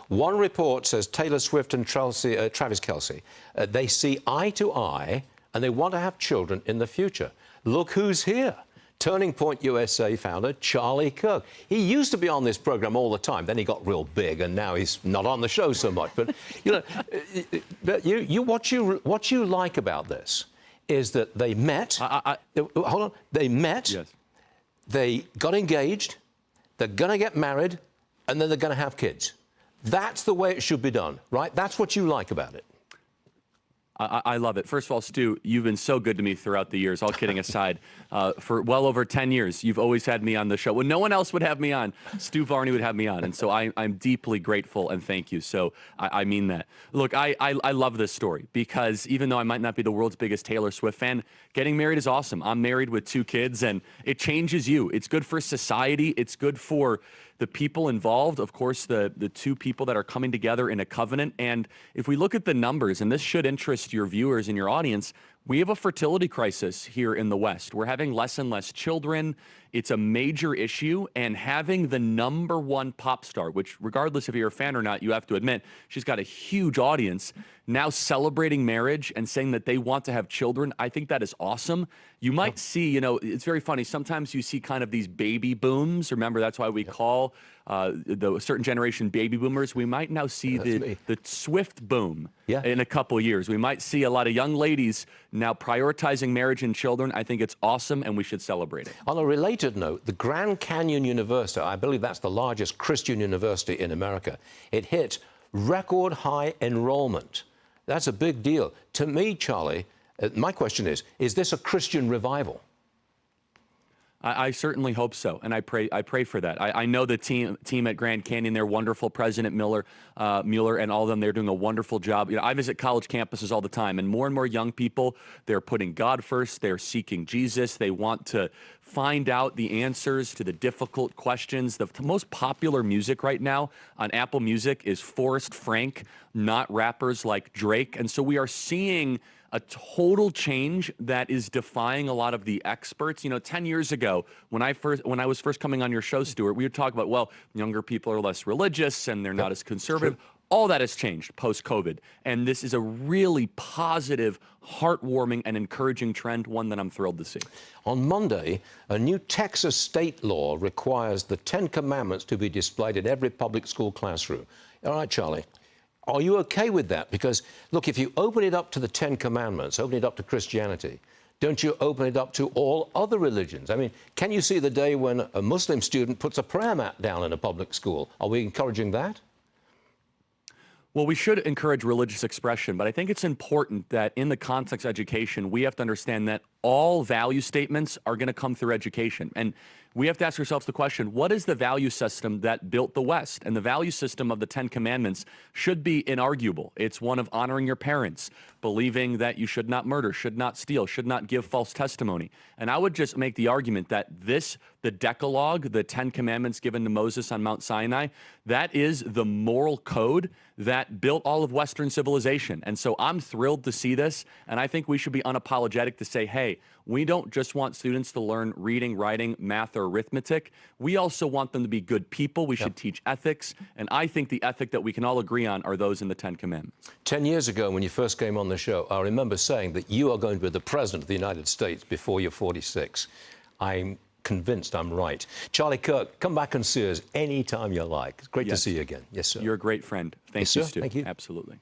One report says Taylor Swift and Travis Kelce, they see eye to eye and they want to have children in the future. Look who's here. Turning Point USA founder Charlie Kirk. He used to be on this program all the time. Then he got real big, and now he's not on the show so much. But you know, what you like about this is that they met. Hold on, they met. Yes. They got engaged. They're going to get married, and then they're going to have kids. That's the way it should be done, right? That's what you like about it. I love it. First of all, Stu, you've been so good to me throughout the years, all kidding aside. For well over 10 years, you've always had me on the show. When no one else would have me on, Stu Varney would have me on. And so I'm deeply grateful and thank you. So I mean that. Look, I love this story because even though I might not be the world's biggest Taylor Swift fan, getting married is awesome. I'm married with 2 kids and it changes you. It's good for society. It's good for the people involved, of course, the 2 people that are coming together in a covenant. And if we look at the numbers, and this should interest your viewers and your audience, we have a fertility crisis here in the West. We're having less and less children. It's a major issue, and having the #1 pop star, which regardless if you're a fan or not, you have to admit, she's got a huge audience, now celebrating marriage and saying that they want to have children, I think that is awesome. You might see, you know, it's very funny, sometimes you see kind of these baby booms. Remember, that's why we call the certain generation baby boomers. We might now see the Swift boom in a couple of years. We might see a lot of young ladies now prioritizing marriage and children. I think it's awesome, and we should celebrate it. On a related note, the Grand Canyon University, I believe that's the largest Christian university in America, it hit record high enrollment. That's a big deal. To me, Charlie, my question is this a Christian revival? I certainly hope so, and I pray for that. I know the team at Grand Canyon, they're wonderful. President Mueller and all of them, they're doing a wonderful job. You know, I visit college campuses all the time, and more young people, they're putting God first. They're seeking Jesus. They want to find out the answers to the difficult questions. The most popular music right now on Apple Music is Forrest Frank, not rappers like Drake. And so we are seeing a total change that is defying a lot of the experts. You know, 10 years ago, when I was first coming on your show, Stuart, we would talk about, well, younger people are less religious and they're not as conservative. All that has changed post-COVID. And this is a really positive, heartwarming, and encouraging trend, one that I'm thrilled to see. On Monday, a new Texas state law requires the 10 Commandments to be displayed in every public school classroom. All right, Charlie. Are you okay with that? Because, look, if you open it up to the 10 Commandments, open it up to Christianity, don't you open it up to all other religions? I mean, can you see the day when a Muslim student puts a prayer mat down in a public school? Are we encouraging that? Well, we should encourage religious expression, but I think it's important that in the context of education, we have to understand that all value statements are going to come through education. And we have to ask ourselves the question, what is the value system that built the West? And the value system of the 10 Commandments should be inarguable. It's one of honoring your parents, believing that you should not murder, should not steal, should not give false testimony. And I would just make the argument that the Decalogue, the 10 Commandments given to Moses on Mount Sinai, that is the moral code that built all of Western civilization. And so I'm thrilled to see this, and I think we should be unapologetic to say, hey, we don't just want students to learn reading, writing, math, or arithmetic. We also want them to be good people. We should teach ethics, and I think the ethic that we can all agree on are those in the 10 Commandments. 10 years ago, when you first came on the show, I remember saying that you are going to be the President of the United States before you're 46. I'm convinced I'm right. Charlie Kirk, come back and see us anytime you like. It's great to see you again. Yes, sir. You're a great friend. Thank you, Stu. Thank you. Absolutely.